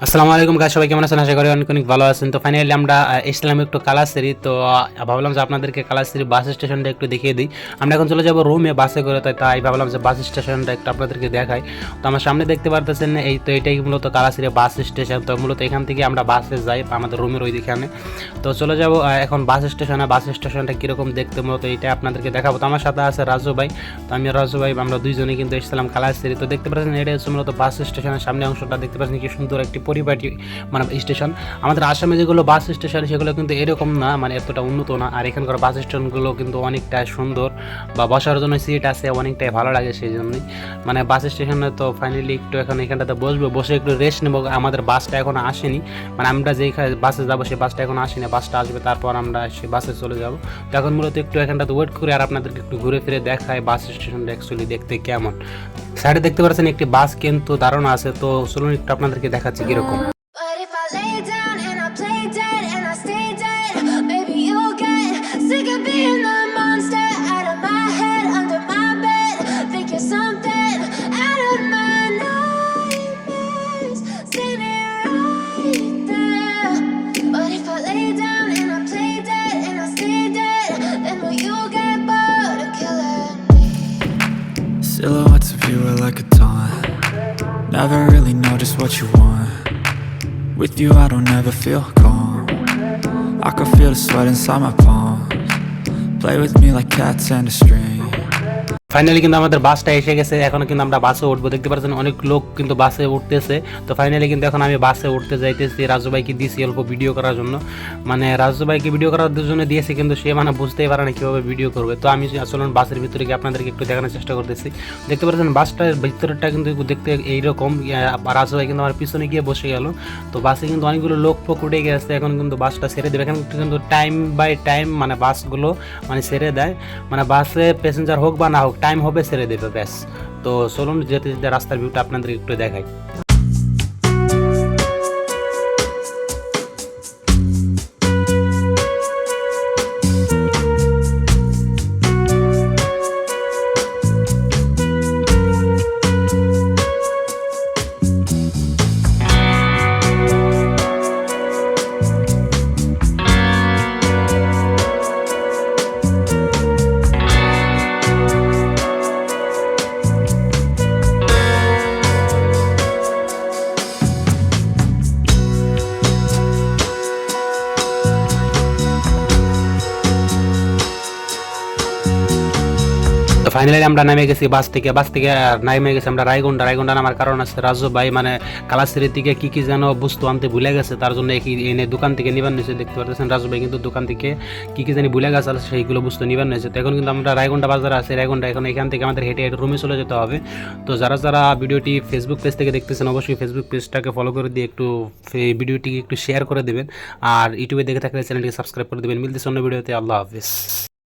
আসসালামু আলাইকুম গাইস, সবাই কেমন আছেন? আশা করি অনেক অনেক ভালো আছেন। তো ফাইনালি আমরা এসেছিলাম একটু কালাসেরি। তো ভাবলাম যে আপনাদেরকে কালাসেরি বাস স্টেশনটা একটু দেখিয়ে দিই। আমরা এখন চলে যাব রুমে বাসে করে, তাই ভাবলাম যে বাস স্টেশনটা একটু আপনাদেরকে দেখাই। তো আমার সামনে দেখতে পারতেছেন এটাই মূলত কালাসেরি বাস স্টেশন। তো মূলত এখান থেকে আমরা বাসে যাই আমাদের রুমের ওইখানে। তো চলে যাব এখন বাস স্টেশনে। বাস স্টেশনটা কীরকম দেখতে মূলত এইটা আপনাদেরকে দেখাবো। তো আমার সাথে আছে রাজু ভাই। তো আমি রাজু ভাই আমরা দুইজনেই কিন্তু এসেছিলাম কালাসেরি। তো দেখতে পাচ্ছেন এটা হচ্ছে মূলত বাস স্টেশনের সামনে অংশটা। দেখতে পাচ্ছেন কি সুন্দর একটি পরিপাটি মানে স্টেশন। আমাদের আসামে যেগুলো বাস স্টেশন সেগুলো কিন্তু এরকম না, মানে এতটা উন্নত না। আর এখানকার বাস স্টেশনগুলো কিন্তু অনেকটা সুন্দর, বা বসার জন্য সিট আছে, অনেকটাই ভালো লাগে। সেই জন্যই মানে বাস স্টেশনে তো ফাইনালি একটু এখন এখানটাতে বসবো, বসে একটু রেস্ট নেবো। আমাদের বাসটা এখন আসেনি, মানে আমরা যেই বাসে যাবো সেই বাসটা এখন আসেনি। বাসটা আসবে, তারপর আমরা সেই বাসে চলে যাবো। তো এখন মূলত একটু এখানটাতে ওয়েট করে আর আপনাদেরকে একটু ঘুরে ফিরে দেখায় বাস স্টেশনটা অ্যাকচুয়ালি দেখতে কেমন। সাইডে দেখতে পাচ্ছেন একটি বাস কিন্তু দাঁড়ানো আছে। তো চলুন একটু আপনাদেরকে দেখাচ্ছি কিরকম। But if I lay down and I play dead and I stay dead, maybe you'll get sick of being the monster out of my head, under my bed. Think you're something out of my nightmares. See me right there. But if I lay down and I play dead and I stay dead, then will you get bored of killing me? Silhouettes of you are like a taunt. Never really know just what you want. With you I don't ever feel calm. I can feel the sweat inside my palms. Play with me like cats and a string. Finally কিন্তু আমাদের বাসটা এসে গেছে। এখন কিন্তু আমরা বাসে উঠবো। দেখতে পাচ্ছেন অনেক লোক কিন্তু বাসে উঠতেছে। তো ফাইনালি কিন্তু এখন আমি বাসে উঠতে যাইতেছি। রাজু ভাইকে দিয়েছি অল্প ভিডিও করার জন্য, মানে রাজু ভাইকে ভিডিও করার জন্য দিয়েছি, কিন্তু সে মানে বুঝতেই পারে না কীভাবে ভিডিও করবে। তো আমি আসলে বাসের ভিতরে গিয়ে আপনাদেরকে একটু দেখানোর চেষ্টা করতেছি। দেখতে পাচ্ছেন বাসটার ভিতরটা কিন্তু দেখতে এইরকম। রাজু ভাই কিন্তু আমার পিছনে গিয়ে বসে গেল। তো বাসে কিন্তু অনেকগুলো লোক ফোক উঠে গেছে। এখন কিন্তু বাসটা ছেড়ে দেবে। এখন কিন্তু টাইম বাই টাইম মানে বাসগুলো মানে ছেড়ে দেয়, মানে বাসে প্যাসেঞ্জার হোক বা না হোক টাইম হবে ছেড়ে দেবে ব্যাস। তো চলুন যেতে যেতে রাস্তার ভিউটা আপনাদের একটু দেখাই। তো ফাইনালি আমরা নামে গেছি বাস থেকে নামে গেছি আমরা রায়গন্ডা নামার কারণ আছে রাজু ভাই মানে কালাসিরির থেকে কি যেন বস্তু আনতে ভুলে গেছে, তার জন্য এনে দোকান থেকে নিবার নিয়েছে। দেখতে পাচ্ছেন রাজু ভাই কিন্তু দোকান থেকে কি জানি ভুলে গেছে, আর সেইগুলো বস্তু নিবার নিয়েছে। তো এখন কিন্তু আমরা রায়গন্ডা বাজারে আছি। এখন এখান থেকে আমাদের হেঁটে রুমে চলে যেতে হবে। তো যারা ভিডিওটি ফেসবুক পেজ থেকে দেখতেছেন অবশ্যই ফেসবুক পেজটাকে ফলো করে দিয়ে একটু ভিডিওটিকে একটু শেয়ার করে দেবেন, আর ইউটিউবে দেখে থাকলে চ্যানেলটিকে সাবস্ক্রাইব করে দেবেন। মিলতেছে অন্য ভিডিওতে। আল্লাহ হাফিজ।